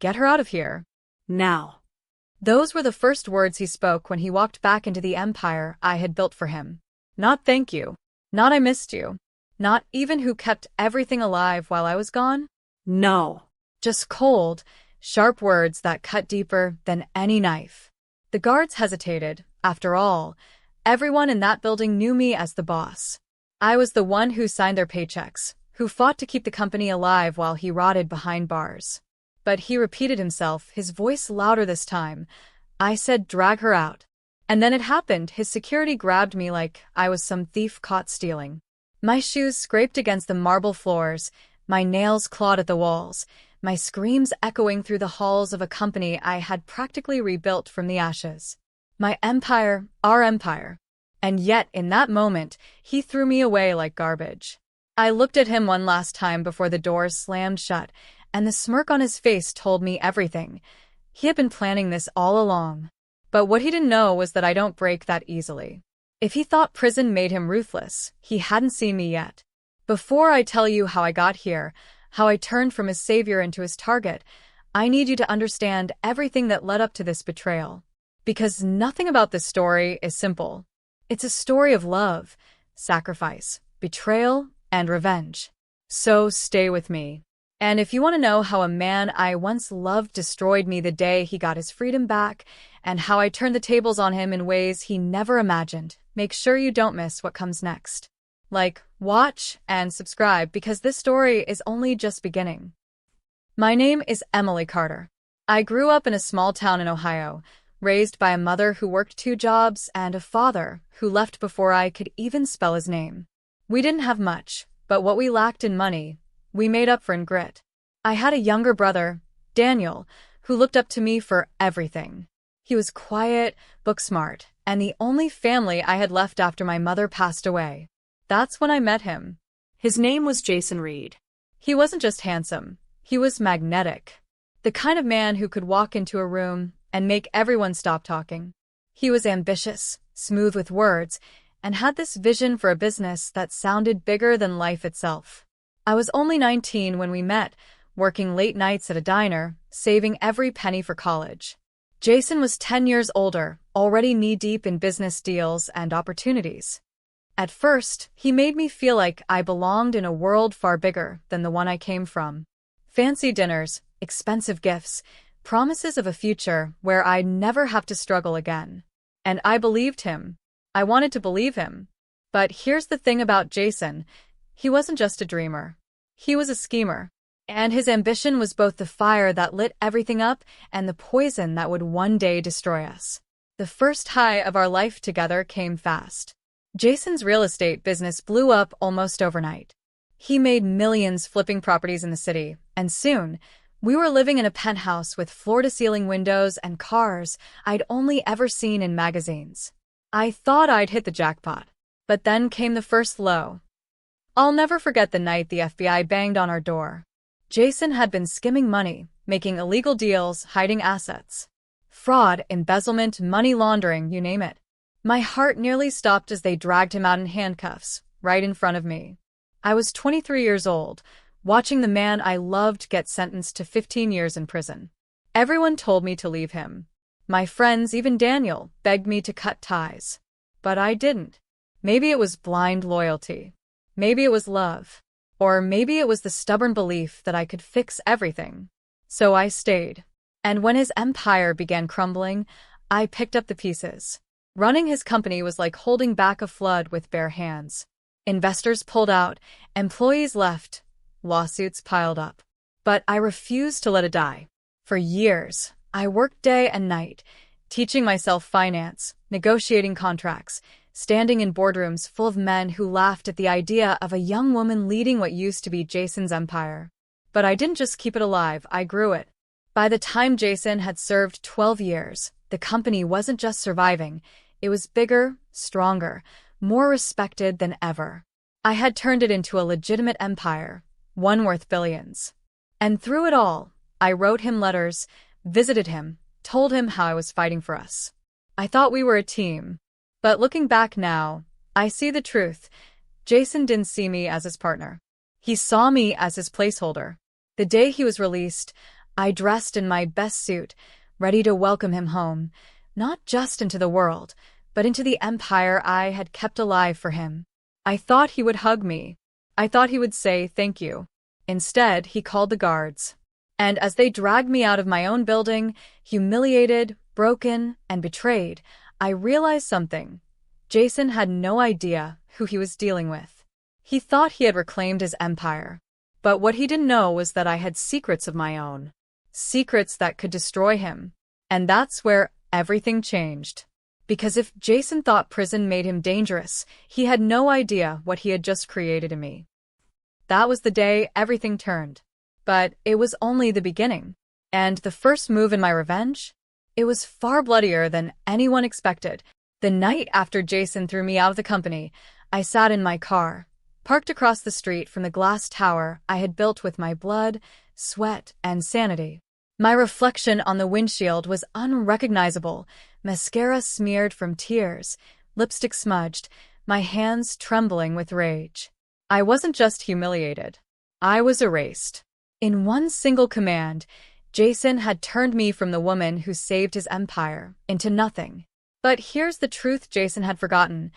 Get her out of here. Now. Those were the first words he spoke when he walked back into the empire I had built for him. Not thank you. Not I missed you. Not even who kept everything alive while I was gone. No. Just cold, sharp words that cut deeper than any knife. The guards hesitated. After all, everyone in that building knew me as the boss. I was the one who signed their paychecks, who fought to keep the company alive while he rotted behind bars. But he repeated himself, his voice louder this time. I said, drag her out. And then it happened. His security grabbed me like I was some thief caught stealing. My shoes scraped against the marble floors, my nails clawed at the walls, my screams echoing through the halls of a company I had practically rebuilt from the ashes. My empire, our empire. And yet, in that moment, he threw me away like garbage. I looked at him one last time before the doors slammed shut, and the smirk on his face told me everything. He had been planning this all along. But what he didn't know was that I don't break that easily. If he thought prison made him ruthless, he hadn't seen me yet. Before I tell you how I got here, how I turned from his savior into his target, I need you to understand everything that led up to this betrayal. Because nothing about this story is simple. It's a story of love, sacrifice, betrayal, and revenge. So stay with me. And if you want to know how a man I once loved destroyed me the day he got his freedom back, and how I turned the tables on him in ways he never imagined, make sure you don't miss what comes next. Like, watch, and subscribe because this story is only just beginning. My name is Emily Carter. I grew up in a small town in Ohio, raised by a mother who worked 2 jobs and a father who left before I could even spell his name. We didn't have much, but what we lacked in money, we made up for in grit. I had a younger brother, Daniel, who looked up to me for everything. He was quiet, book-smart, and the only family I had left after my mother passed away. That's when I met him. His name was Jason Reed. He wasn't just handsome, he was magnetic. The kind of man who could walk into a room and make everyone stop talking. He was ambitious, smooth with words, and had this vision for a business that sounded bigger than life itself. I was only 19 when we met, working late nights at a diner, saving every penny for college. Jason was 10 years older, already knee-deep in business deals and opportunities. At first, he made me feel like I belonged in a world far bigger than the one I came from. Fancy dinners, expensive gifts, promises of a future where I'd never have to struggle again. And I believed him. I wanted to believe him. But here's the thing about Jason. He wasn't just a dreamer. He was a schemer. And his ambition was both the fire that lit everything up and the poison that would one day destroy us. The first high of our life together came fast. Jason's real estate business blew up almost overnight. He made millions flipping properties in the city, and soon, we were living in a penthouse with floor-to-ceiling windows and cars I'd only ever seen in magazines. I thought I'd hit the jackpot. But then came the first low. I'll never forget the night the FBI banged on our door. Jason had been skimming money, making illegal deals, hiding assets. Fraud, embezzlement, money laundering, you name it. My heart nearly stopped as they dragged him out in handcuffs, right in front of me. I was 23 years old, watching the man I loved get sentenced to 15 years in prison. Everyone told me to leave him. My friends, even Daniel, begged me to cut ties. But I didn't. Maybe it was blind loyalty. Maybe it was love. Or maybe it was the stubborn belief that I could fix everything. So I stayed. And when his empire began crumbling, I picked up the pieces. Running his company was like holding back a flood with bare hands. Investors pulled out, employees left, lawsuits piled up. But I refused to let it die. For years, I worked day and night, teaching myself finance, negotiating contracts, standing in boardrooms full of men who laughed at the idea of a young woman leading what used to be Jason's empire. But I didn't just keep it alive, I grew it. By the time Jason had served 12 years, the company wasn't just surviving, it was bigger, stronger, more respected than ever. I had turned it into a legitimate empire, one worth billions. And through it all, I wrote him letters, visited him, told him how I was fighting for us. I thought we were a team. But looking back now, I see the truth. Jason didn't see me as his partner. He saw me as his placeholder. The day he was released, I dressed in my best suit, ready to welcome him home, not just into the world, but into the empire I had kept alive for him. I thought he would hug me. I thought he would say thank you. Instead, he called the guards. And as they dragged me out of my own building, humiliated, broken, and betrayed, I realized something. Jason had no idea who he was dealing with. He thought he had reclaimed his empire. But what he didn't know was that I had secrets of my own. Secrets that could destroy him. And that's where everything changed. Because if Jason thought prison made him dangerous, he had no idea what he had just created in me. That was the day everything turned. But it was only the beginning. And the first move in my revenge? It was far bloodier than anyone expected. The night after Jason threw me out of the company, I sat in my car, parked across the street from the glass tower I had built with my blood, sweat, and sanity. My reflection on the windshield was unrecognizable, mascara smeared from tears, lipstick smudged, my hands trembling with rage. I wasn't just humiliated. I was erased. In one single command, Jason had turned me from the woman who saved his empire into nothing. But here's the truth Jason had forgotten.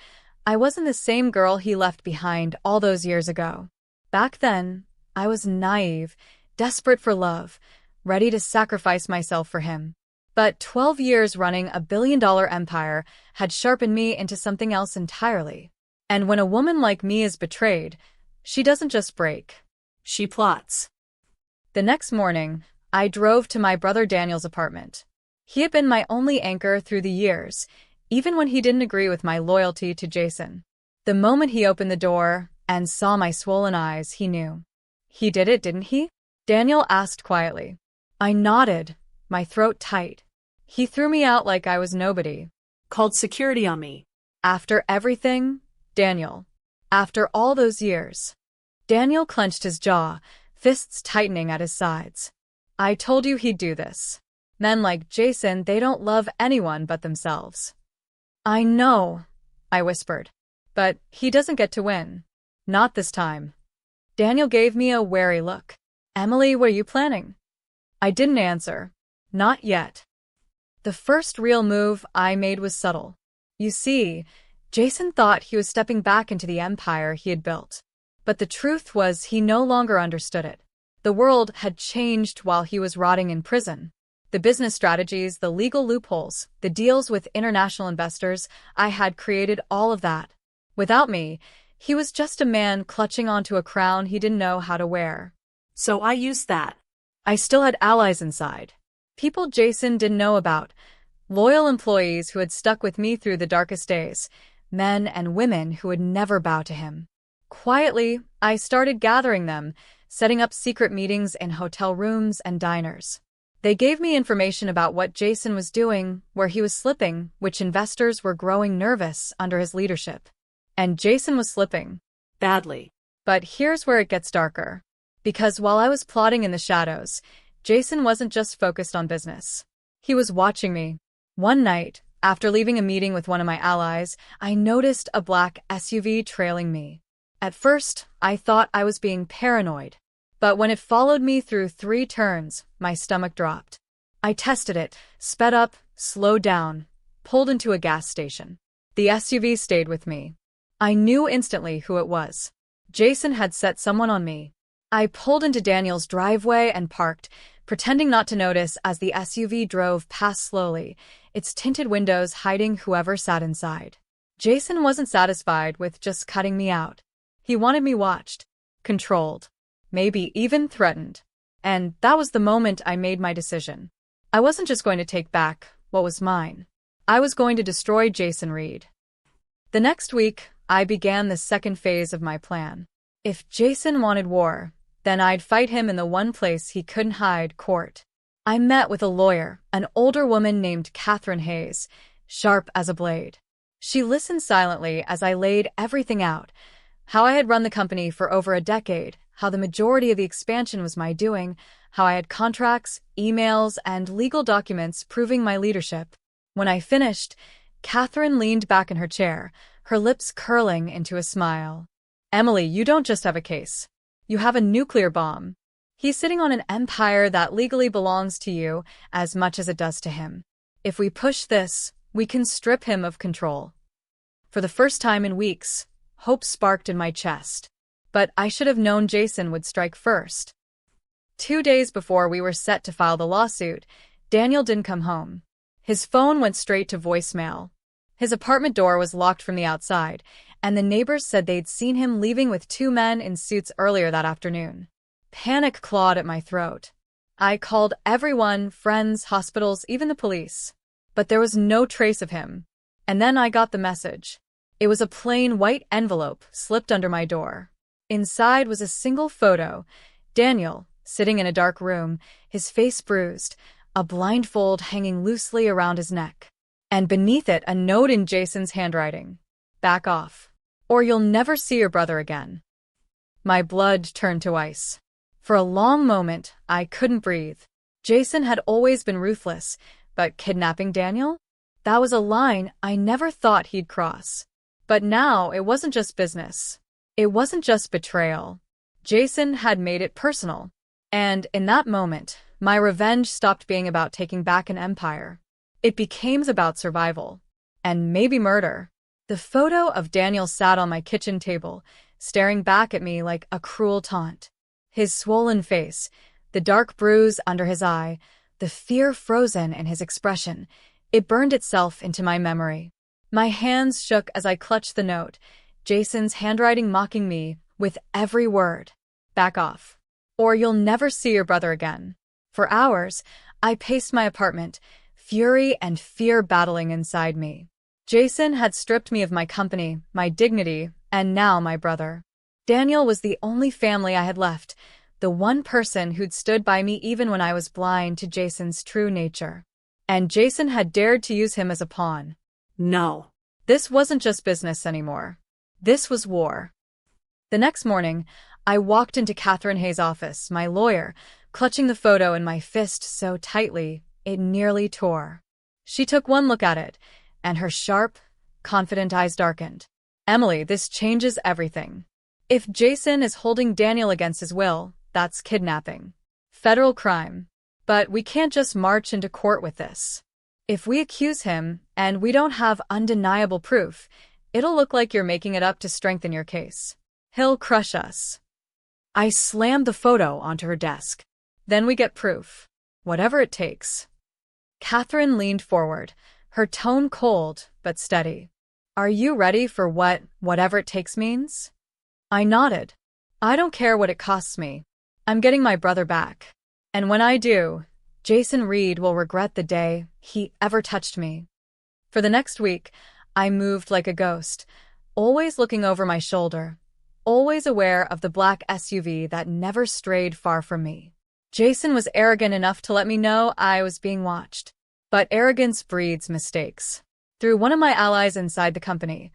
I wasn't the same girl he left behind all those years ago. Back then, I was naive, desperate for love, ready to sacrifice myself for him. But 12 years running a billion-dollar empire had sharpened me into something else entirely. And when a woman like me is betrayed, she doesn't just break. She plots. The next morning, I drove to my brother Daniel's apartment. He had been my only anchor through the years, even when he didn't agree with my loyalty to Jason. The moment he opened the door and saw my swollen eyes, he knew. He did it, didn't he? Daniel asked quietly. I nodded, my throat tight. He threw me out like I was nobody. Called security on me. After everything, Daniel. After all those years. Daniel clenched his jaw, fists tightening at his sides. I told you he'd do this. Men like Jason, they don't love anyone but themselves. I know, I whispered. But he doesn't get to win. Not this time. Daniel gave me a wary look. Emily, what are you planning? I didn't answer. Not yet. The first real move I made was subtle. You see, Jason thought he was stepping back into the empire he had built. But the truth was he no longer understood it. The world had changed while he was rotting in prison. The business strategies, the legal loopholes, the deals with international investors, I had created all of that. Without me, he was just a man clutching onto a crown he didn't know how to wear. So I used that. I still had allies inside. People Jason didn't know about. Loyal employees who had stuck with me through the darkest days. Men and women who would never bow to him. Quietly, I started gathering them, setting up secret meetings in hotel rooms and diners. They gave me information about what Jason was doing, where he was slipping, which investors were growing nervous under his leadership. And Jason was slipping. Badly. But here's where it gets darker. Because while I was plotting in the shadows, Jason wasn't just focused on business. He was watching me. One night, after leaving a meeting with one of my allies, I noticed a black SUV trailing me. At first, I thought I was being paranoid. But when it followed me through 3 turns, my stomach dropped. I tested it, sped up, slowed down, pulled into a gas station. The SUV stayed with me. I knew instantly who it was. Jason had set someone on me. I pulled into Daniel's driveway and parked, pretending not to notice as the SUV drove past slowly, its tinted windows hiding whoever sat inside. Jason wasn't satisfied with just cutting me out. He wanted me watched, controlled, maybe even threatened. And that was the moment I made my decision. I wasn't just going to take back what was mine. I was going to destroy Jason Reed. The next week, I began the second phase of my plan. If Jason wanted war, then I'd fight him in the one place he couldn't hide, court. I met with a lawyer, an older woman named Catherine Hayes, sharp as a blade. She listened silently as I laid everything out, how I had run the company for over a decade, how the majority of the expansion was my doing, how I had contracts, emails, and legal documents proving my leadership. When I finished, Catherine leaned back in her chair, her lips curling into a smile. Emily, you don't just have a case. You have a nuclear bomb. He's sitting on an empire that legally belongs to you as much as it does to him. If we push this, we can strip him of control. For the first time in weeks, hope sparked in my chest. But I should have known Jason would strike first. 2 days before we were set to file the lawsuit, Daniel didn't come home. His phone went straight to voicemail. His apartment door was locked from the outside, and the neighbors said they'd seen him leaving with 2 men in suits earlier that afternoon. Panic clawed at my throat. I called everyone, friends, hospitals, even the police. But there was no trace of him. And then I got the message. It was a plain white envelope slipped under my door. Inside was a single photo. Daniel, sitting in a dark room, his face bruised, a blindfold hanging loosely around his neck. And beneath it, a note in Jason's handwriting. Back off, or you'll never see your brother again. My blood turned to ice. For a long moment, I couldn't breathe. Jason had always been ruthless, but kidnapping Daniel? That was a line I never thought he'd cross. But now it wasn't just business. It wasn't just betrayal. Jason had made it personal. And in that moment, my revenge stopped being about taking back an empire. It became about survival. And maybe murder. The photo of Daniel sat on my kitchen table, staring back at me like a cruel taunt. His swollen face, the dark bruise under his eye, the fear frozen in his expression, it burned itself into my memory. My hands shook as I clutched the note, Jason's handwriting mocking me with every word. Back off, or you'll never see your brother again. For hours, I paced my apartment, fury and fear battling inside me. Jason had stripped me of my company, my dignity, and now my brother. Daniel was the only family I had left, the one person who'd stood by me even when I was blind to Jason's true nature. And Jason had dared to use him as a pawn. No. This wasn't just business anymore. This was war. The next morning, I walked into Catherine Hayes' office, my lawyer, clutching the photo in my fist so tightly it nearly tore. She took one look at it, and her sharp, confident eyes darkened. Emily, this changes everything. If Jason is holding Daniel against his will, that's kidnapping. Federal crime. But we can't just march into court with this. If we accuse him, and we don't have undeniable proof, it'll look like you're making it up to strengthen your case. He'll crush us. I slammed the photo onto her desk. Then we get proof. Whatever it takes. Catherine leaned forward, her tone cold but steady. Are you ready for what whatever it takes means? I nodded. I don't care what it costs me. I'm getting my brother back. And when I do, Jason Reed will regret the day he ever touched me. For the next week, I moved like a ghost, always looking over my shoulder, always aware of the black SUV that never strayed far from me. Jason was arrogant enough to let me know I was being watched. But arrogance breeds mistakes. Through one of my allies inside the company,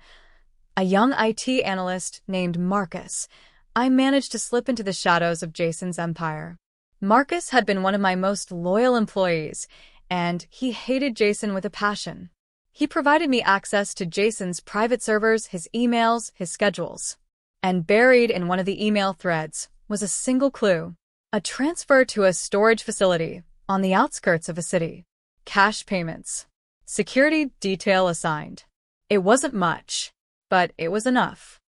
a young IT analyst named Marcus, I managed to slip into the shadows of Jason's empire. Marcus had been one of my most loyal employees, and he hated Jason with a passion. He provided me access to Jason's private servers, his emails, his schedules. And buried in one of the email threads was a single clue. A transfer to a storage facility on the outskirts of a city. Cash payments. Security detail assigned. It wasn't much, but it was enough.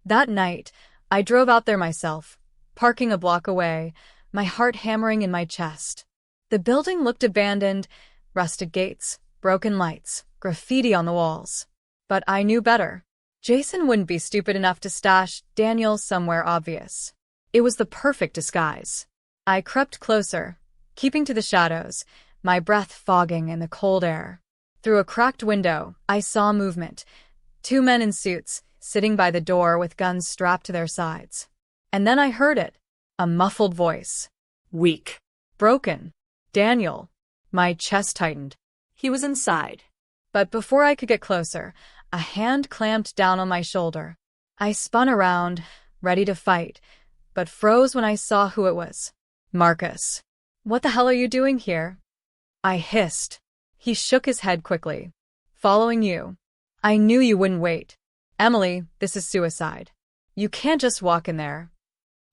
That night, I drove out there myself, parking a block away, my heart hammering in my chest. The building looked abandoned, rusted gates, broken lights, graffiti on the walls. But I knew better. Jason wouldn't be stupid enough to stash Daniel somewhere obvious. It was the perfect disguise. I crept closer, keeping to the shadows, my breath fogging in the cold air. Through a cracked window, I saw movement. 2 men in suits, sitting by the door with guns strapped to their sides. And then I heard it. A muffled voice. Weak. Broken. Daniel. My chest tightened. He was inside. But before I could get closer, a hand clamped down on my shoulder. I spun around, ready to fight, but froze when I saw who it was. Marcus. What the hell are you doing here? I hissed. He shook his head quickly. Following you. I knew you wouldn't wait. Emily, this is suicide. You can't just walk in there.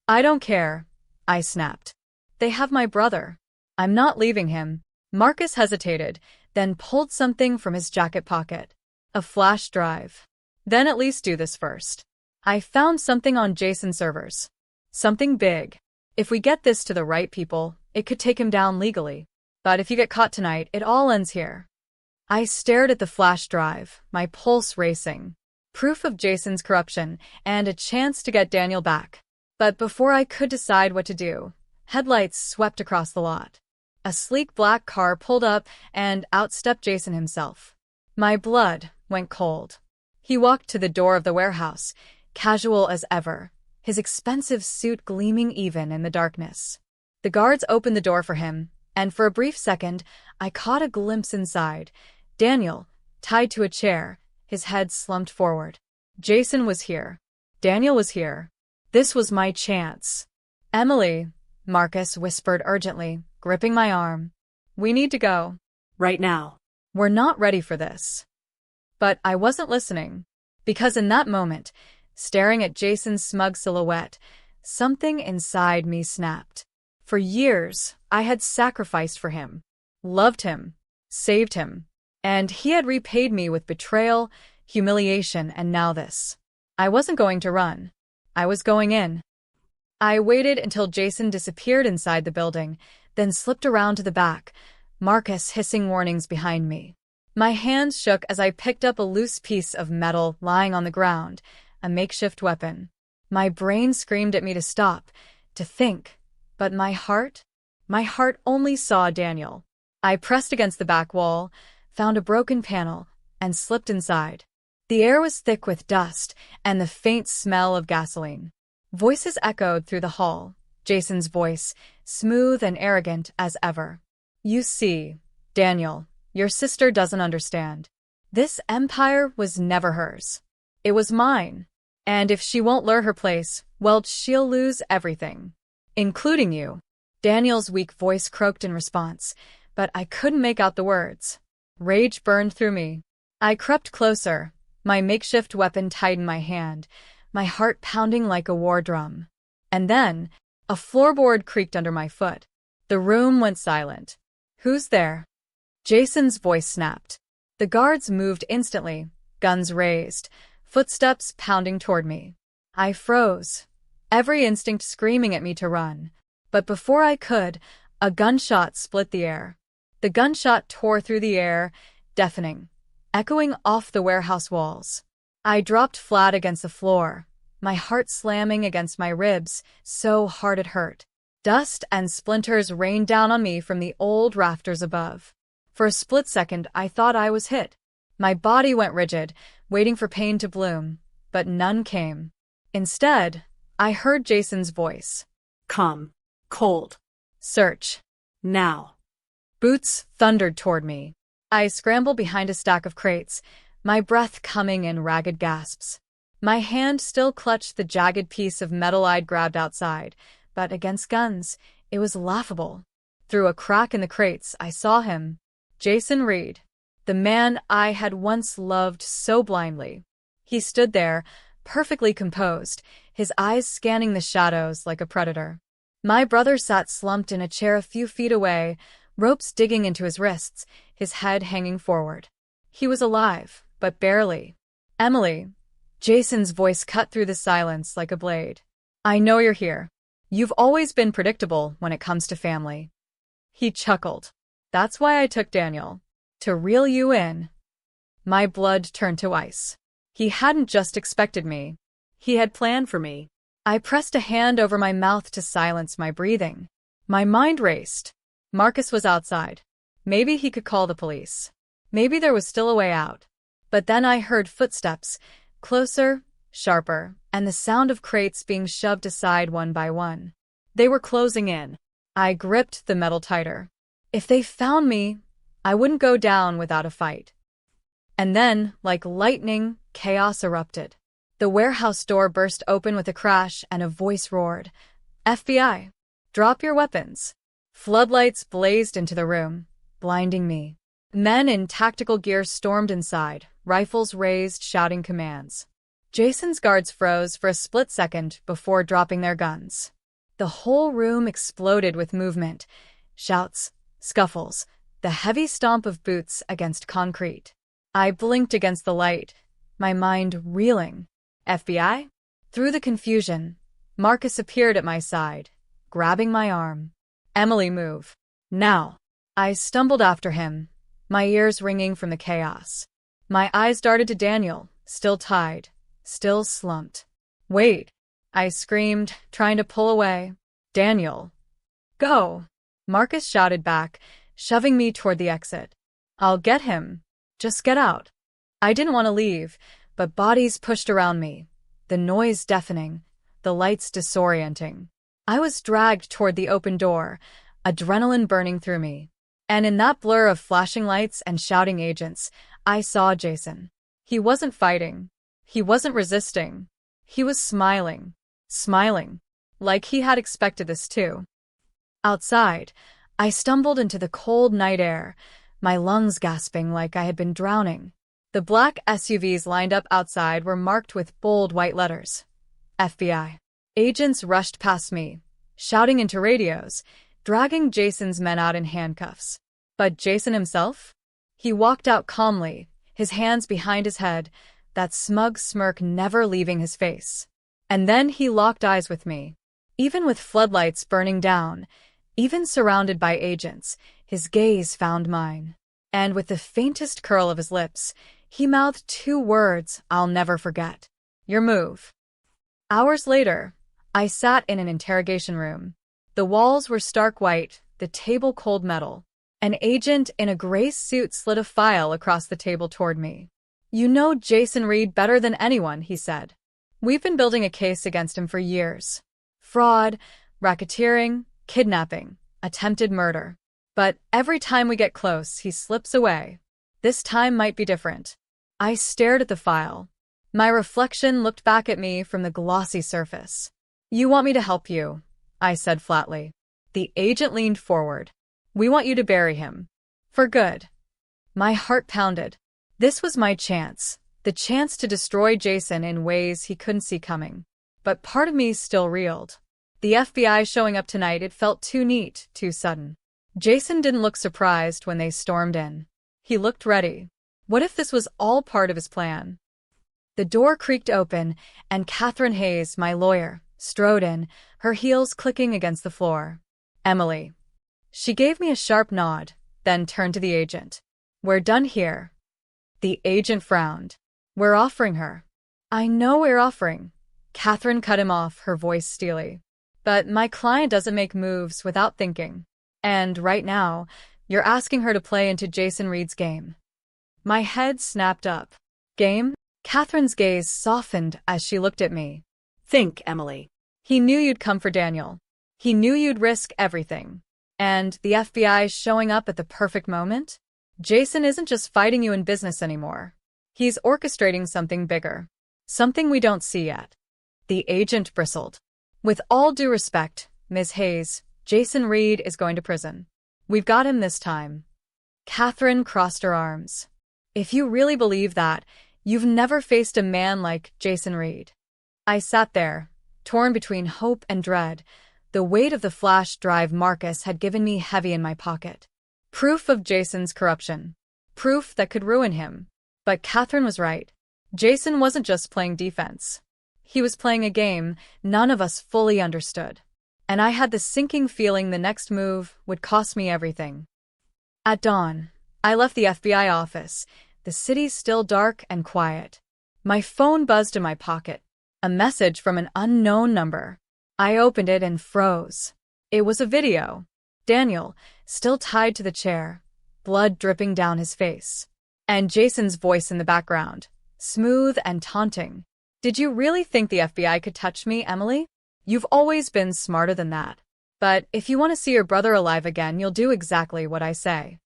I don't care, I snapped. They have my brother. I'm not leaving him. Marcus hesitated, then pulled something from his jacket pocket. A flash drive. Then at least do this first. I found something on Jason's servers. Something big. If we get this to the right people, it could take him down legally. But if you get caught tonight, it all ends here. I stared at the flash drive, my pulse racing. Proof of Jason's corruption, and a chance to get Daniel back. But before I could decide what to do, headlights swept across the lot. A sleek black car pulled up, and out stepped Jason himself. My blood went cold. He walked to the door of the warehouse, casual as ever, his expensive suit gleaming even in the darkness. The guards opened the door for him, and for a brief second, I caught a glimpse inside. Daniel, tied to a chair, his head slumped forward. Jason was here. Daniel was here. This was my chance. Emily, Marcus whispered urgently, gripping my arm. We need to go. Right now. We're not ready for this. But I wasn't listening. Because in that moment, staring at Jason's smug silhouette, something inside me snapped. For years, I had sacrificed for him, loved him, saved him, and he had repaid me with betrayal, humiliation, and now this. I wasn't going to run. I was going in. I waited until Jason disappeared inside the building, then slipped around to the back, Marcus hissing warnings behind me. My hands shook as I picked up a loose piece of metal lying on the ground, a makeshift weapon. My brain screamed at me to stop, to think, but my heart only saw Daniel. I pressed against the back wall, found a broken panel, and slipped inside. The air was thick with dust and the faint smell of gasoline. Voices echoed through the hall, Jason's voice, smooth and arrogant as ever. You see, Daniel, your sister doesn't understand. This empire was never hers. It was mine. And if she won't learn her place, well, she'll lose everything. Including you. Daniel's weak voice croaked in response, but I couldn't make out the words. Rage burned through me. I crept closer, my makeshift weapon tight in my hand, my heart pounding like a war drum. And then, a floorboard creaked under my foot. The room went silent. Who's there? Jason's voice snapped. The guards moved instantly, guns raised, footsteps pounding toward me. I froze, every instinct screaming at me to run. But before I could, a gunshot split the air. The gunshot tore through the air, deafening, echoing off the warehouse walls. I dropped flat against the floor, my heart slamming against my ribs, so hard it hurt. Dust and splinters rained down on me from the old rafters above. For a split second, I thought I was hit. My body went rigid, waiting for pain to bloom, but none came. Instead, I heard Jason's voice. Come. Cold. Search. Now. Boots thundered toward me. I scrambled behind a stack of crates, my breath coming in ragged gasps. My hand still clutched the jagged piece of metal I'd grabbed outside, but against guns, it was laughable. Through a crack in the crates, I saw him. Jason Reed. The man I had once loved so blindly. He stood there, perfectly composed, his eyes scanning the shadows like a predator. My brother sat slumped in a chair a few feet away, ropes digging into his wrists, his head hanging forward. He was alive, but barely. Emily. Jason's voice cut through the silence like a blade. I know you're here. You've always been predictable when it comes to family. He chuckled. That's why I took Daniel. To reel you in. My blood turned to ice. He hadn't just expected me. He had planned for me. I pressed a hand over my mouth to silence my breathing. My mind raced. Marcus was outside. Maybe he could call the police. Maybe there was still a way out. But then I heard footsteps, closer, sharper, and the sound of crates being shoved aside one by one. They were closing in. I gripped the metal tighter. If they found me, I wouldn't go down without a fight. And then, like lightning, chaos erupted. The warehouse door burst open with a crash and a voice roared, FBI, drop your weapons. Floodlights blazed into the room, blinding me. Men in tactical gear stormed inside, rifles raised, shouting commands. Jason's guards froze for a split second before dropping their guns. The whole room exploded with movement. Shouts, scuffles, the heavy stomp of boots against concrete. I blinked against the light, my mind reeling. FBI? Through the confusion, Marcus appeared at my side, grabbing my arm. Emily, move. Now. I stumbled after him, my ears ringing from the chaos. My eyes darted to Daniel, still tied, still slumped. Wait, I screamed, trying to pull away. Daniel. Go. Marcus shouted back, shoving me toward the exit. I'll get him. Just get out. I didn't want to leave, but bodies pushed around me, the noise deafening, the lights disorienting. I was dragged toward the open door, adrenaline burning through me. And in that blur of flashing lights and shouting agents, I saw Jason. He wasn't fighting. He wasn't resisting. He was smiling. Smiling. Like he had expected this too. Outside, I stumbled into the cold night air, my lungs gasping like I had been drowning. The black SUVs lined up outside were marked with bold white letters. FBI. Agents rushed past me, shouting into radios, dragging Jason's men out in handcuffs. But Jason himself? He walked out calmly, his hands behind his head, that smug smirk never leaving his face. And then he locked eyes with me. Even with floodlights burning down, even surrounded by agents, his gaze found mine. And with the faintest curl of his lips, he mouthed 2 words I'll never forget. Your move. Hours later, I sat in an interrogation room. The walls were stark white, the table cold metal. An agent in a gray suit slid a file across the table toward me. You know Jason Reed better than anyone, he said. We've been building a case against him for years. Fraud, racketeering, kidnapping, attempted murder. But every time we get close, he slips away. This time might be different. I stared at the file. My reflection looked back at me from the glossy surface. You want me to help you, I said flatly. The agent leaned forward. We want you to bury him. For good. My heart pounded. This was my chance, the chance to destroy Jason in ways he couldn't see coming. But part of me still reeled. The FBI showing up tonight, it felt too neat, too sudden. Jason didn't look surprised when they stormed in. He looked ready. What if this was all part of his plan? The door creaked open, and Catherine Hayes, my lawyer, strode in, her heels clicking against the floor. Emily. She gave me a sharp nod, then turned to the agent. We're done here. The agent frowned. We're offering her. I know we're offering. Catherine cut him off, her voice steely. But my client doesn't make moves without thinking. And right now, you're asking her to play into Jason Reed's game. My head snapped up. Game? Catherine's gaze softened as she looked at me. Think, Emily. He knew you'd come for Daniel. He knew you'd risk everything. And the FBI showing up at the perfect moment? Jason isn't just fighting you in business anymore. He's orchestrating something bigger. Something we don't see yet. The agent bristled. With all due respect, Ms. Hayes, Jason Reed is going to prison. We've got him this time. Catherine crossed her arms. If you really believe that, you've never faced a man like Jason Reed. I sat there, torn between hope and dread. The weight of the flash drive Marcus had given me heavy in my pocket. Proof of Jason's corruption. Proof that could ruin him. But Catherine was right. Jason wasn't just playing defense. He was playing a game none of us fully understood. And I had the sinking feeling the next move would cost me everything. At dawn, I left the FBI office, the city still dark and quiet. My phone buzzed in my pocket. A message from an unknown number. I opened it and froze. It was a video. Daniel, still tied to the chair, blood dripping down his face. And Jason's voice in the background, smooth and taunting. Did you really think the FBI could touch me, Emily? You've always been smarter than that. But if you want to see your brother alive again, you'll do exactly what I say.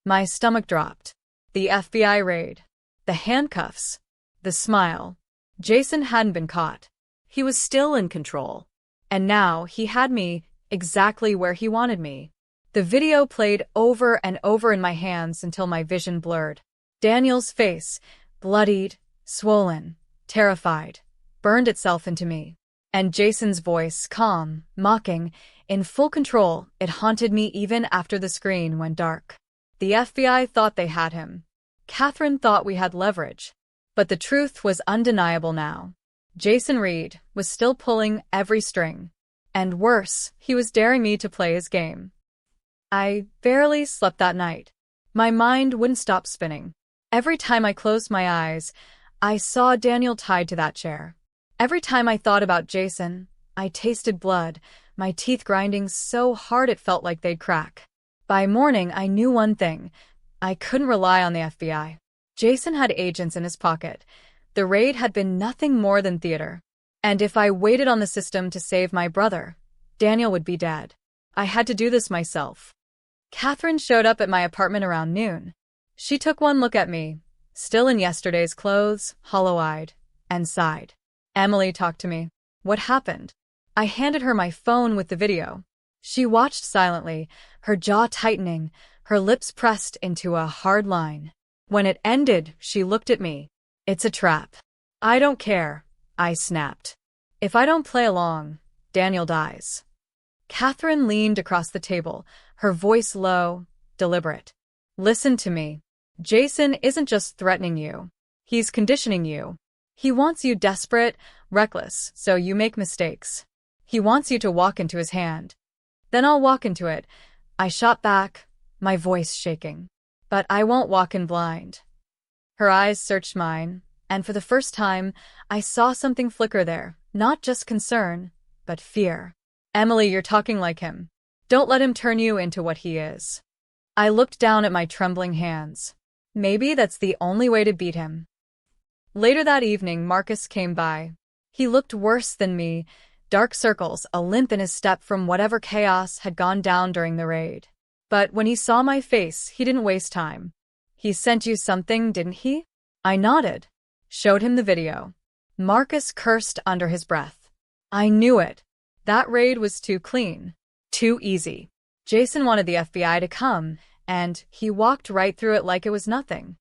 My stomach dropped. The FBI raid. The handcuffs. The smile. Jason hadn't been caught. He was still in control. And now he had me exactly where he wanted me. The video played over and over in my hands until my vision blurred. Daniel's face, bloodied, swollen, terrified, burned itself into me. And Jason's voice, calm, mocking, in full control, it haunted me even after the screen went dark. The FBI thought they had him. Catherine thought we had leverage. But the truth was undeniable now. Jason Reed was still pulling every string. And worse, he was daring me to play his game. I barely slept that night. My mind wouldn't stop spinning. Every time I closed my eyes, I saw Daniel tied to that chair. Every time I thought about Jason, I tasted blood, my teeth grinding so hard it felt like they'd crack. By morning, I knew one thing. I couldn't rely on the FBI. Jason had agents in his pocket. The raid had been nothing more than theater. And if I waited on the system to save my brother, Daniel would be dead. I had to do this myself. Catherine showed up at my apartment around noon. She took one look at me, still in yesterday's clothes, hollow-eyed, and sighed. Emily, talked to me. What happened? I handed her my phone with the video. She watched silently, her jaw tightening, her lips pressed into a hard line. When it ended, she looked at me. It's a trap. I don't care, I snapped. If I don't play along, Daniel dies. Catherine leaned across the table, her voice low, deliberate. Listen to me. Jason isn't just threatening you. He's conditioning you. He wants you desperate, reckless, so you make mistakes. He wants you to walk into his hand. Then I'll walk into it. I shot back, my voice shaking. But I won't walk in blind. Her eyes searched mine, and for the first time, I saw something flicker there, not just concern, but fear. Emily, you're talking like him. Don't let him turn you into what he is. I looked down at my trembling hands. Maybe that's the only way to beat him. Later that evening, Marcus came by. He looked worse than me, dark circles, a limp in his step from whatever chaos had gone down during the raid. But when he saw my face, he didn't waste time. He sent you something, didn't he? I nodded. Showed him the video. Marcus cursed under his breath. I knew it. That raid was too clean. Too easy. Jason wanted the FBI to come, and he walked right through it like it was nothing.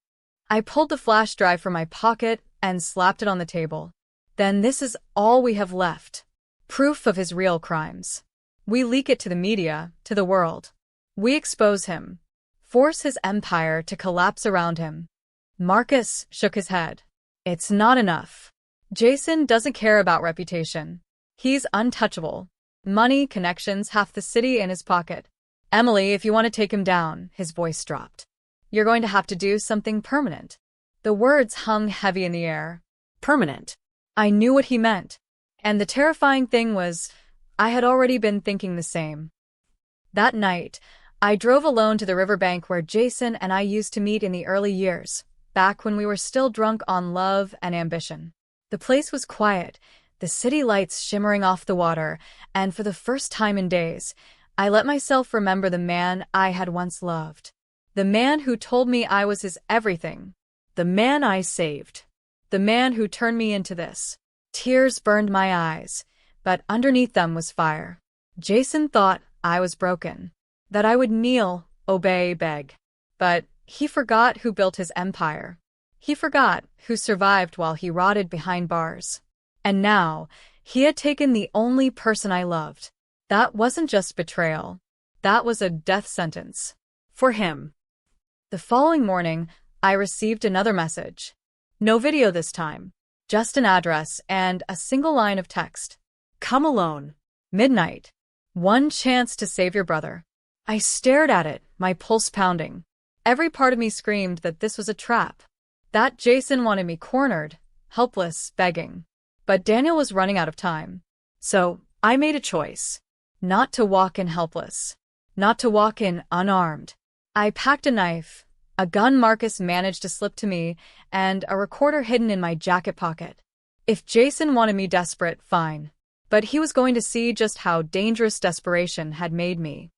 I pulled the flash drive from my pocket and slapped it on the table. Then this is all we have left. Proof of his real crimes. We leak it to the media, to the world. We expose him. Force his empire to collapse around him. Marcus shook his head. It's not enough. Jason doesn't care about reputation. He's untouchable. Money, connections, half the city in his pocket. Emily, if you want to take him down, his voice dropped. You're going to have to do something permanent. The words hung heavy in the air. Permanent. I knew what he meant. And the terrifying thing was, I had already been thinking the same. That night, I drove alone to the riverbank where Jason and I used to meet in the early years, back when we were still drunk on love and ambition. The place was quiet, the city lights shimmering off the water, and for the first time in days, I let myself remember the man I had once loved. The man who told me I was his everything. The man I saved. The man who turned me into this. Tears burned my eyes, but underneath them was fire. Jason thought I was broken. That I would kneel, obey, beg. But he forgot who built his empire. He forgot who survived while he rotted behind bars. And now, he had taken the only person I loved. That wasn't just betrayal. That was a death sentence. For him. The following morning, I received another message. No video this time. Just an address and a single line of text. Come alone. Midnight. One chance to save your brother. I stared at it, my pulse pounding. Every part of me screamed that this was a trap. That Jason wanted me cornered, helpless, begging. But Daniel was running out of time. So, I made a choice. Not to walk in helpless. Not to walk in unarmed. I packed a knife, a gun Marcus managed to slip to me, and a recorder hidden in my jacket pocket. If Jason wanted me desperate, fine. But he was going to see just how dangerous desperation had made me.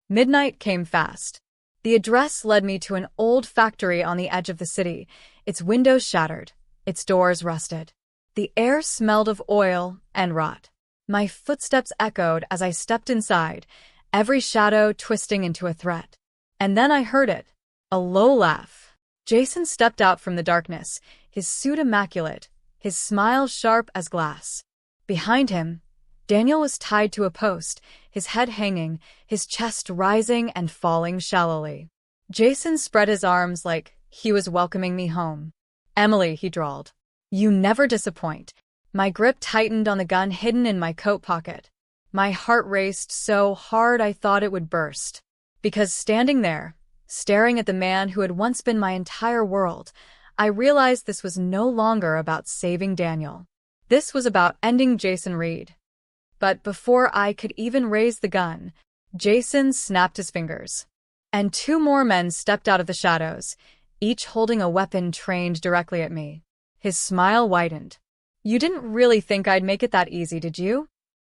Midnight came fast. The address led me to an old factory on the edge of the city, its windows shattered, its doors rusted. The air smelled of oil and rot. My footsteps echoed as I stepped inside, every shadow twisting into a threat. And then I heard it, a low laugh. Jason stepped out from the darkness, his suit immaculate, his smile sharp as glass. Behind him, Daniel was tied to a post, his head hanging, his chest rising and falling shallowly. Jason spread his arms like he was welcoming me home. "Emily," he drawled, "you never disappoint." My grip tightened on the gun hidden in my coat pocket. My heart raced so hard I thought it would burst. Because standing there, staring at the man who had once been my entire world, I realized this was no longer about saving Daniel. This was about ending Jason Reed. But before I could even raise the gun, Jason snapped his fingers. And two more men stepped out of the shadows, each holding a weapon trained directly at me. His smile widened. "You didn't really think I'd make it that easy, did you?"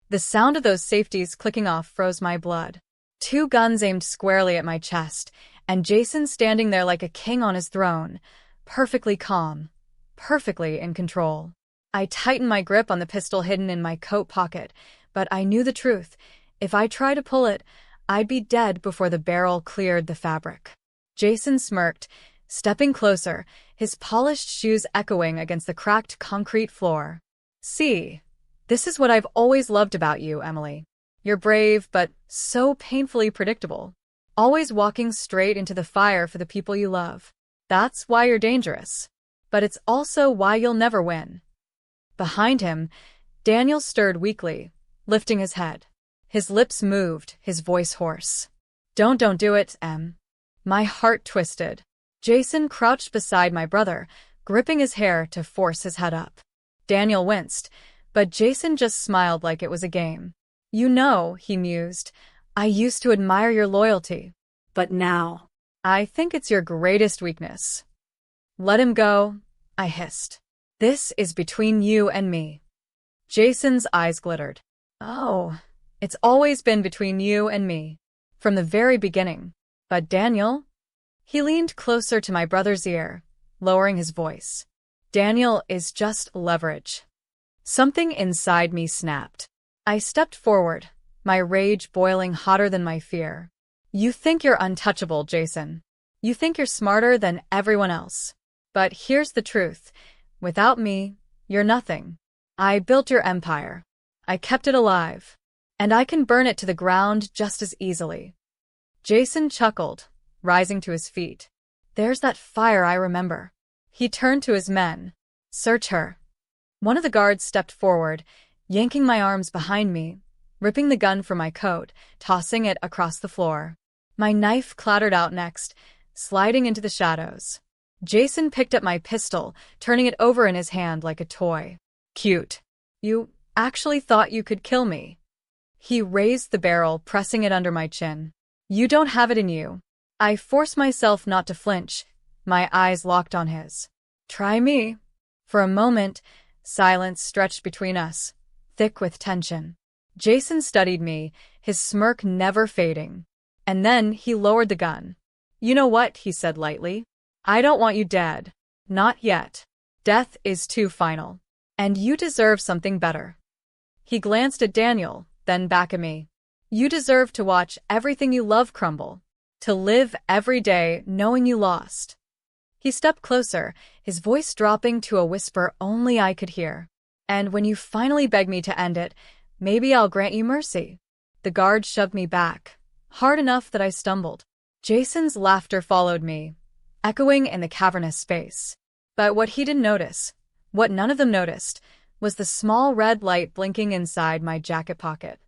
The sound of those safeties clicking off froze my blood. Two guns aimed squarely at my chest, and Jason standing there like a king on his throne, perfectly calm, perfectly in control. I tightened my grip on the pistol hidden in my coat pocket, but I knew the truth. If I tried to pull it, I'd be dead before the barrel cleared the fabric. Jason smirked, stepping closer, his polished shoes echoing against the cracked concrete floor. "See, this is what I've always loved about you, Emily. You're brave, but so painfully predictable. Always walking straight into the fire for the people you love. That's why you're dangerous. But it's also why you'll never win." Behind him, Daniel stirred weakly, lifting his head. His lips moved, his voice hoarse. Don't do it, Em." My heart twisted. Jason crouched beside my brother, gripping his hair to force his head up. Daniel winced, but Jason just smiled like it was a game. "You know," he mused, "I used to admire your loyalty. But now, I think it's your greatest weakness." "Let him go," I hissed. "This is between you and me." Jason's eyes glittered. "Oh, it's always been between you and me. From the very beginning. But Daniel?" He leaned closer to my brother's ear, lowering his voice. "Daniel is just leverage." Something inside me snapped. I stepped forward, my rage boiling hotter than my fear. "You think you're untouchable, Jason. You think you're smarter than everyone else. But here's the truth. Without me, you're nothing. I built your empire. I kept it alive. And I can burn it to the ground just as easily." Jason chuckled, rising to his feet. "There's that fire I remember." He turned to his men. "Search her." One of the guards stepped forward, yanking my arms behind me, ripping the gun from my coat, tossing it across the floor. My knife clattered out next, sliding into the shadows. Jason picked up my pistol, turning it over in his hand like a toy. "Cute. You actually thought you could kill me." He raised the barrel, pressing it under my chin. "You don't have it in you." I forced myself not to flinch, my eyes locked on his. "Try me." For a moment, silence stretched between us, thick with tension. Jason studied me, his smirk never fading. And then he lowered the gun. "You know what?" he said lightly. "I don't want you dead. Not yet. Death is too final. And you deserve something better." He glanced at Daniel, then back at me. "You deserve to watch everything you love crumble. To live every day knowing you lost." He stepped closer, his voice dropping to a whisper only I could hear. "And when you finally beg me to end it, maybe I'll grant you mercy." The guard shoved me back, hard enough that I stumbled. Jason's laughter followed me, echoing in the cavernous space. But what he didn't notice, what none of them noticed, was the small red light blinking inside my jacket pocket.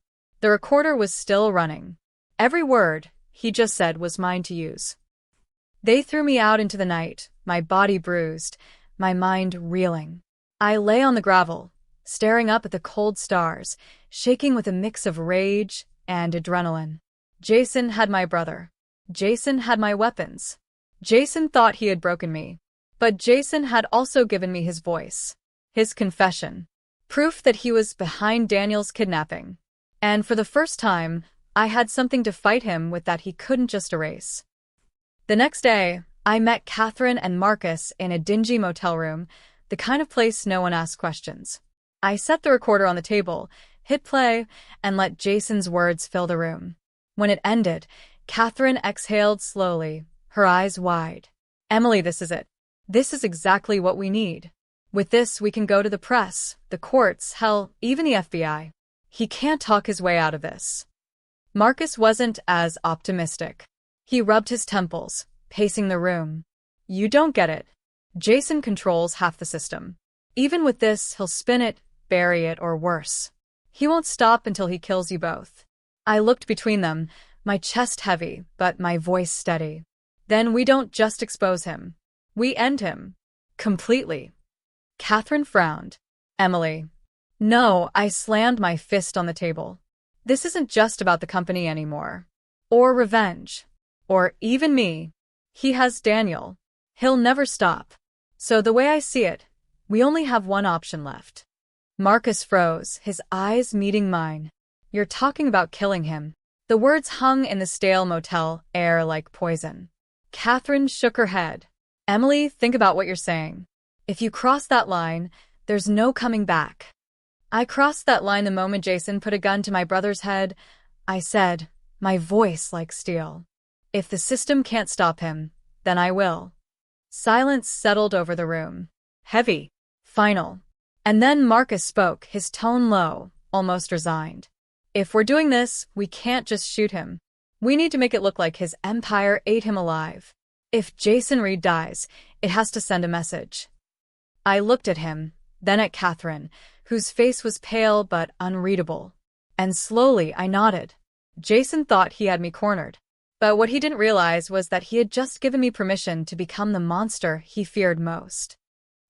The recorder was still running. Every word he just said was mine to use. They threw me out into the night, my body bruised, my mind reeling. I lay on the gravel, staring up at the cold stars, shaking with a mix of rage and adrenaline. Jason had my brother. Jason had my weapons. Jason thought he had broken me. But Jason had also given me his voice, his confession, proof that he was behind Daniel's kidnapping. And for the first time, I had something to fight him with that he couldn't just erase. The next day, I met Catherine and Marcus in a dingy motel room, the kind of place no one asks questions. I set the recorder on the table, hit play, and let Jason's words fill the room. When it ended, Catherine exhaled slowly, her eyes wide. "Emily, this is it. This is exactly what we need." With this, we can go to the press, the courts, hell, even the FBI. He can't talk his way out of this. Marcus wasn't as optimistic. He rubbed his temples, pacing the room. You don't get it. Jason controls half the system. Even with this, he'll spin it, bury it, or worse. He won't stop until he kills you both. I looked between them, my chest heavy, but my voice steady. Then we don't just expose him. We end him. Completely. Catherine frowned. Emily. No, I slammed my fist on the table. This isn't just about the company anymore. Or revenge. Or even me. He has Daniel. He'll never stop. So the way I see it, we only have one option left. Marcus froze, his eyes meeting mine. You're talking about killing him. The words hung in the stale motel air like poison. Catherine shook her head. Emily, think about what you're saying. If you cross that line, there's no coming back. I crossed that line the moment Jason put a gun to my brother's head. I said, my voice like steel. If the system can't stop him, then I will. Silence settled over the room. Heavy. Final. And then Marcus spoke, his tone low, almost resigned. If we're doing this, we can't just shoot him. We need to make it look like his empire ate him alive. If Jason Reed dies, it has to send a message. I looked at him, then at Catherine, whose face was pale but unreadable. And slowly I nodded. Jason thought he had me cornered. But what he didn't realize was that he had just given me permission to become the monster he feared most.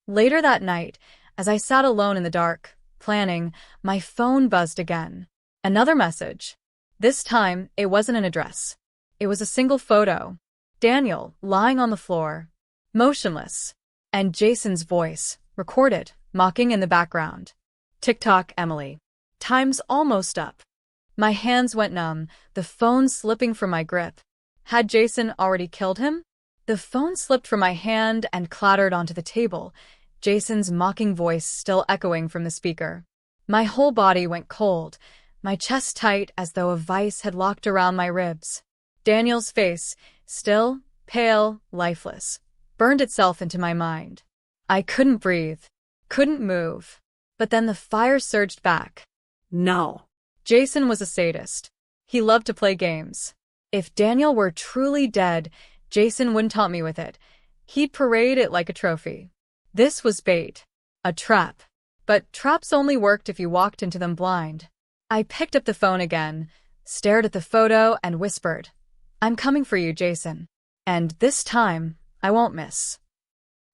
Later that night, as I sat alone in the dark, planning, my phone buzzed again. Another message. This time, it wasn't an address. It was a single photo. Daniel, lying on the floor, motionless. And Jason's voice, recorded, mocking in the background. Tick-tock, Emily. Time's almost up. My hands went numb, the phone slipping from my grip. Had Jason already killed him? The phone slipped from my hand and clattered onto the table, Jason's mocking voice still echoing from the speaker. My whole body went cold, my chest tight as though a vice had locked around my ribs. Daniel's face, still, pale, lifeless, burned itself into my mind. I couldn't breathe, couldn't move. But then the fire surged back. No. Jason was a sadist. He loved to play games. If Daniel were truly dead, Jason wouldn't taunt me with it. He'd parade it like a trophy. This was bait. A trap. But traps only worked if you walked into them blind. I picked up the phone again, stared at the photo, and whispered, I'm coming for you, Jason. And this time, I won't miss.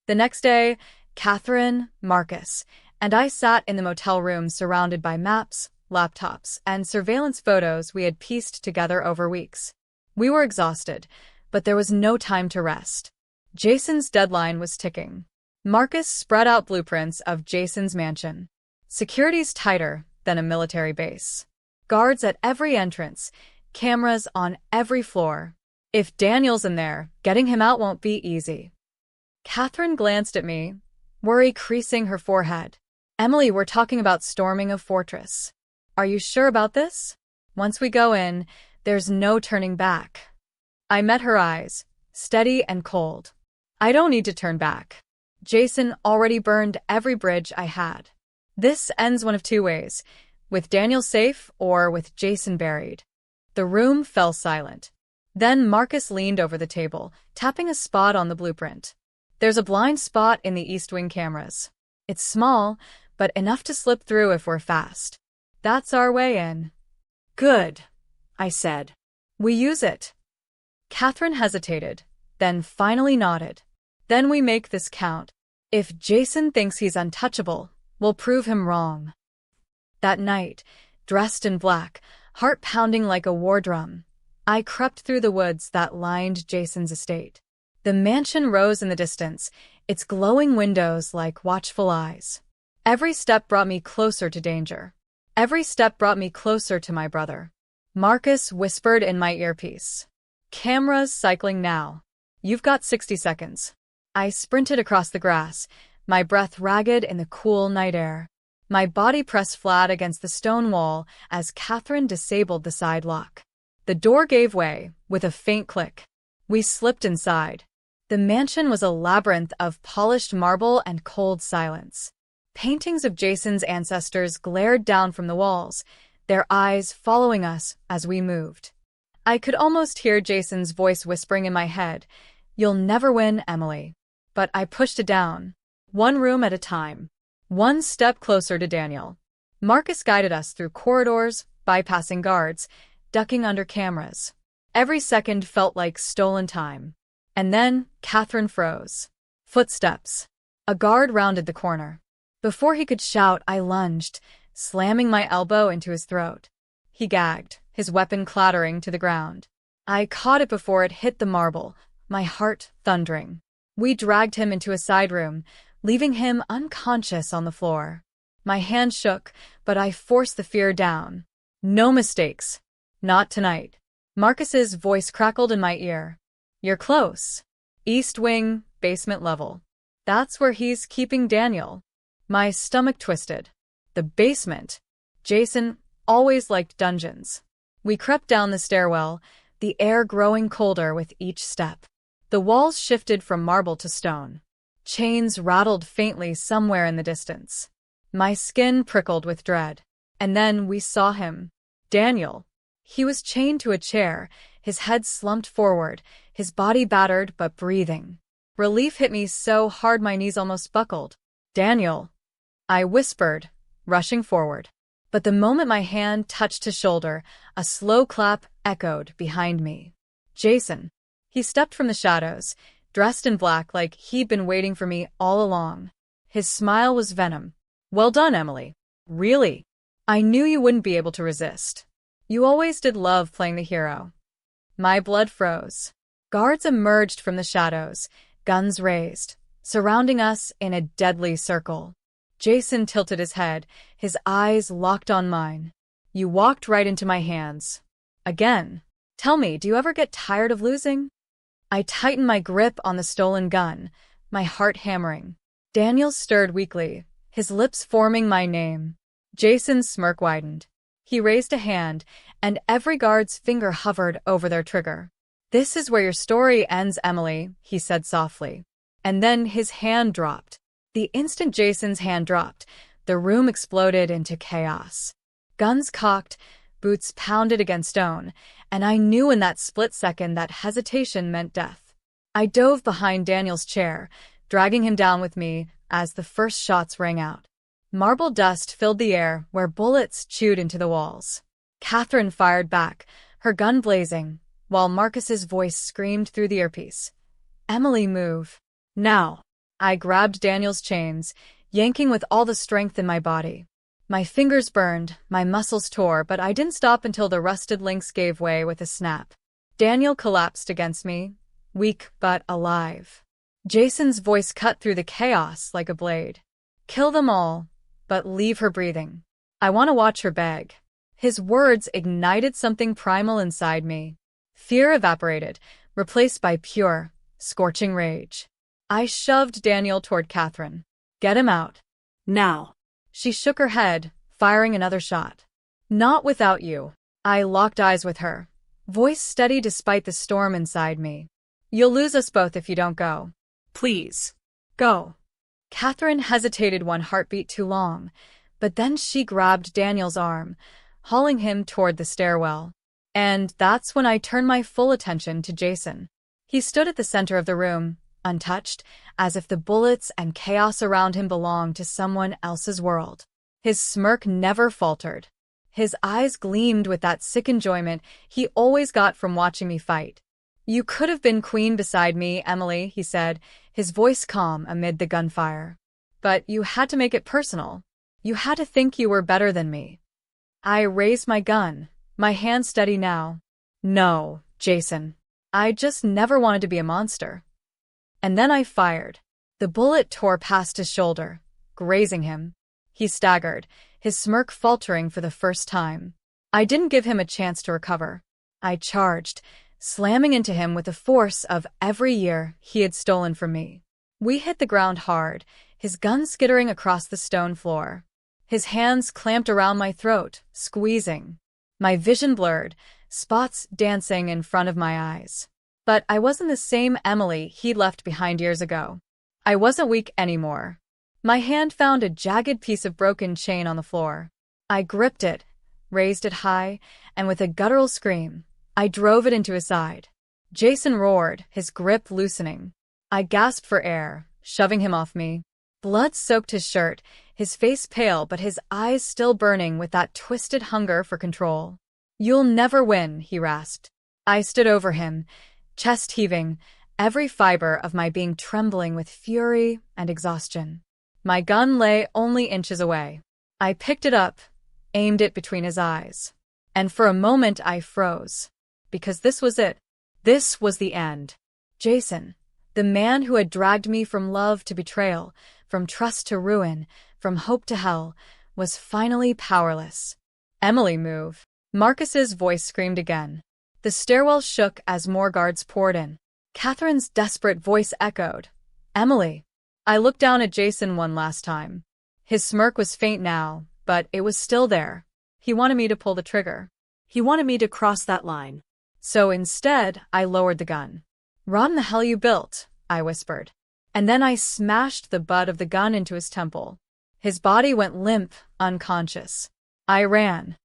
The next day, Catherine, Marcus, and I sat in the motel room surrounded by maps, laptops, and surveillance photos we had pieced together over weeks. We were exhausted, but there was no time to rest. Jason's deadline was ticking. Marcus spread out blueprints of Jason's mansion. Security's tighter than a military base. Guards at every entrance, cameras on every floor. If Daniel's in there, getting him out won't be easy. Catherine glanced at me, worry creasing her forehead. Emily, we're talking about storming a fortress. Are you sure about this? Once we go in, there's no turning back. I met her eyes, steady and cold. I don't need to turn back. Jason already burned every bridge I had. This ends one of two ways, with Daniel safe or with Jason buried. The room fell silent. Then Marcus leaned over the table, tapping a spot on the blueprint. There's a blind spot in the East Wing cameras. It's small, but enough to slip through if we're fast. That's our way in. Good, I said. We use it. Catherine hesitated, then finally nodded. Then we make this count. If Jason thinks he's untouchable, we'll prove him wrong. That night, dressed in black, heart pounding like a war drum, I crept through the woods that lined Jason's estate. The mansion rose in the distance, its glowing windows like watchful eyes. Every step brought me closer to danger. Every step brought me closer to my brother. Marcus whispered in my earpiece. Cameras cycling now. You've got 60 seconds. I sprinted across the grass, my breath ragged in the cool night air. My body pressed flat against the stone wall as Catherine disabled the side lock. The door gave way, with a faint click. We slipped inside. The mansion was a labyrinth of polished marble and cold silence. Paintings of Jason's ancestors glared down from the walls, their eyes following us as we moved. I could almost hear Jason's voice whispering in my head, "You'll never win, Emily." But I pushed it down, one room at a time, one step closer to Daniel. Marcus guided us through corridors, bypassing guards, ducking under cameras. Every second felt like stolen time. And then Catherine froze. Footsteps. A guard rounded the corner. Before he could shout, I lunged, slamming my elbow into his throat. He gagged, his weapon clattering to the ground. I caught it before it hit the marble, my heart thundering. We dragged him into a side room, leaving him unconscious on the floor. My hand shook, but I forced the fear down. No mistakes. Not tonight. Marcus's voice crackled in my ear. You're close. East wing, basement level. That's where he's keeping Daniel. My stomach twisted. The basement. Jason always liked dungeons. We crept down the stairwell, the air growing colder with each step. The walls shifted from marble to stone. Chains rattled faintly somewhere in the distance. My skin prickled with dread. And then we saw him. Daniel. He was chained to a chair, his head slumped forward, his body battered but breathing. Relief hit me so hard my knees almost buckled. Daniel. I whispered, rushing forward. But the moment my hand touched his shoulder, a slow clap echoed behind me. Jason. He stepped from the shadows, dressed in black like he'd been waiting for me all along. His smile was venom. Well done, Emily. Really? I knew you wouldn't be able to resist. You always did love playing the hero. My blood froze. Guards emerged from the shadows, guns raised, surrounding us in a deadly circle. Jason tilted his head, his eyes locked on mine. You walked right into my hands. Again. Tell me, do you ever get tired of losing? I tightened my grip on the stolen gun, my heart hammering. Daniel stirred weakly, his lips forming my name. Jason's smirk widened. He raised a hand, and every guard's finger hovered over their trigger. This is where your story ends, Emily, he said softly. And then his hand dropped. The instant Jason's hand dropped, the room exploded into chaos. Guns cocked, boots pounded against stone, and I knew in that split second that hesitation meant death. I dove behind Daniel's chair, dragging him down with me as the first shots rang out. Marble dust filled the air where bullets chewed into the walls. Catherine fired back, her gun blazing, while Marcus's voice screamed through the earpiece. Emily, move. Now. I grabbed Daniel's chains, yanking with all the strength in my body. My fingers burned, my muscles tore, but I didn't stop until the rusted links gave way with a snap. Daniel collapsed against me, weak but alive. Jason's voice cut through the chaos like a blade. Kill them all, but leave her breathing. I want to watch her beg. His words ignited something primal inside me. Fear evaporated, replaced by pure, scorching rage. I shoved Daniel toward Catherine. Get him out. Now. She shook her head, firing another shot. Not without you. I locked eyes with her, voice steady despite the storm inside me. You'll lose us both if you don't go. Please. Go. Catherine hesitated one heartbeat too long, but then she grabbed Daniel's arm, hauling him toward the stairwell. And that's when I turned my full attention to Jason. He stood at the center of the room, untouched, as if the bullets and chaos around him belonged to someone else's world. His smirk never faltered. His eyes gleamed with that sick enjoyment he always got from watching me fight. You could have been queen beside me, Emily, he said, his voice calm amid the gunfire. But you had to make it personal. You had to think you were better than me. I raised my gun, my hand steady now. No, Jason. I just never wanted to be a monster. And then I fired. The bullet tore past his shoulder, grazing him. He staggered, his smirk faltering for the first time. I didn't give him a chance to recover. I charged, slamming into him with the force of every year he had stolen from me. We hit the ground hard, his gun skittering across the stone floor. His hands clamped around my throat, squeezing. My vision blurred, spots dancing in front of my eyes. But I wasn't the same Emily he'd left behind years ago. I wasn't weak anymore. My hand found a jagged piece of broken chain on the floor. I gripped it, raised it high, and with a guttural scream, I drove it into his side. Jason roared, his grip loosening. I gasped for air, shoving him off me. Blood soaked his shirt, his face pale but his eyes still burning with that twisted hunger for control. "You'll never win," he rasped. I stood over him, chest heaving, every fiber of my being trembling with fury and exhaustion. My gun lay only inches away. I picked it up, aimed it between his eyes. And for a moment I froze. Because this was it. This was the end. Jason, the man who had dragged me from love to betrayal, from trust to ruin, from hope to hell, was finally powerless. "Emily, move." Marcus's voice screamed again. The stairwell shook as more guards poured in. Catherine's desperate voice echoed. "Emily." I looked down at Jason one last time. His smirk was faint now, but it was still there. He wanted me to pull the trigger. He wanted me to cross that line. So instead, I lowered the gun. "Rot in the hell you built," I whispered. And then I smashed the butt of the gun into his temple. His body went limp, unconscious. I ran.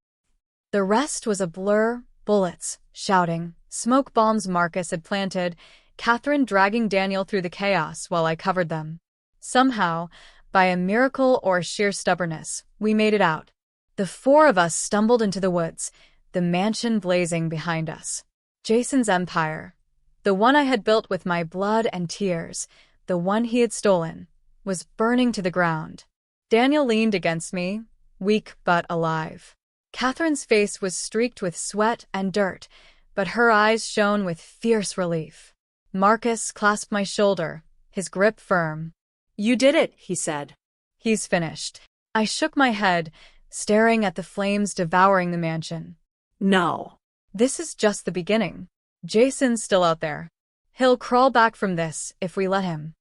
The rest was a blur, bullets, shouting, smoke bombs Marcus had planted, Catherine dragging Daniel through the chaos while I covered them. Somehow, by a miracle or sheer stubbornness, we made it out. The four of us stumbled into the woods, the mansion blazing behind us. Jason's empire, the one I had built with my blood and tears, the one he had stolen, was burning to the ground. Daniel leaned against me, weak but alive. Catherine's face was streaked with sweat and dirt, but her eyes shone with fierce relief. Marcus clasped my shoulder, his grip firm. "You did it," he said. "He's finished." I shook my head, staring at the flames devouring the mansion. "No. This is just the beginning. Jason's still out there. He'll crawl back from this if we let him."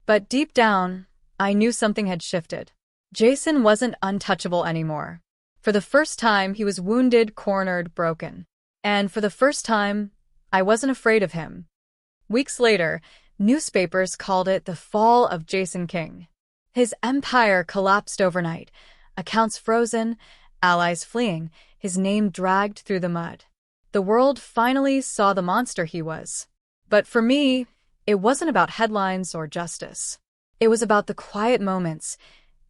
But deep down, I knew something had shifted. Jason wasn't untouchable anymore. For the first time, he was wounded, cornered, broken. And for the first time, I wasn't afraid of him. Weeks later, newspapers called it the fall of Jason King. His empire collapsed overnight, accounts frozen, allies fleeing, his name dragged through the mud. The world finally saw the monster he was. But for me, it wasn't about headlines or justice. It was about the quiet moments.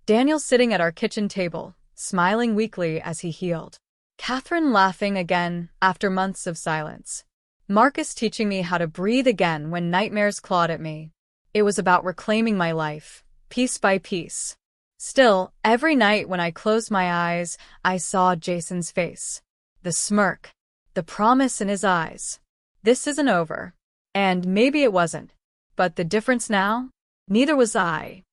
Daniel sitting at our kitchen table, smiling weakly as he healed. Catherine laughing again after months of silence. Marcus teaching me how to breathe again when nightmares clawed at me. It was about reclaiming my life, piece by piece. Still, every night when I closed my eyes, I saw Jason's face. The smirk. The promise in his eyes. This isn't over. And maybe it wasn't. But the difference now? Neither was I.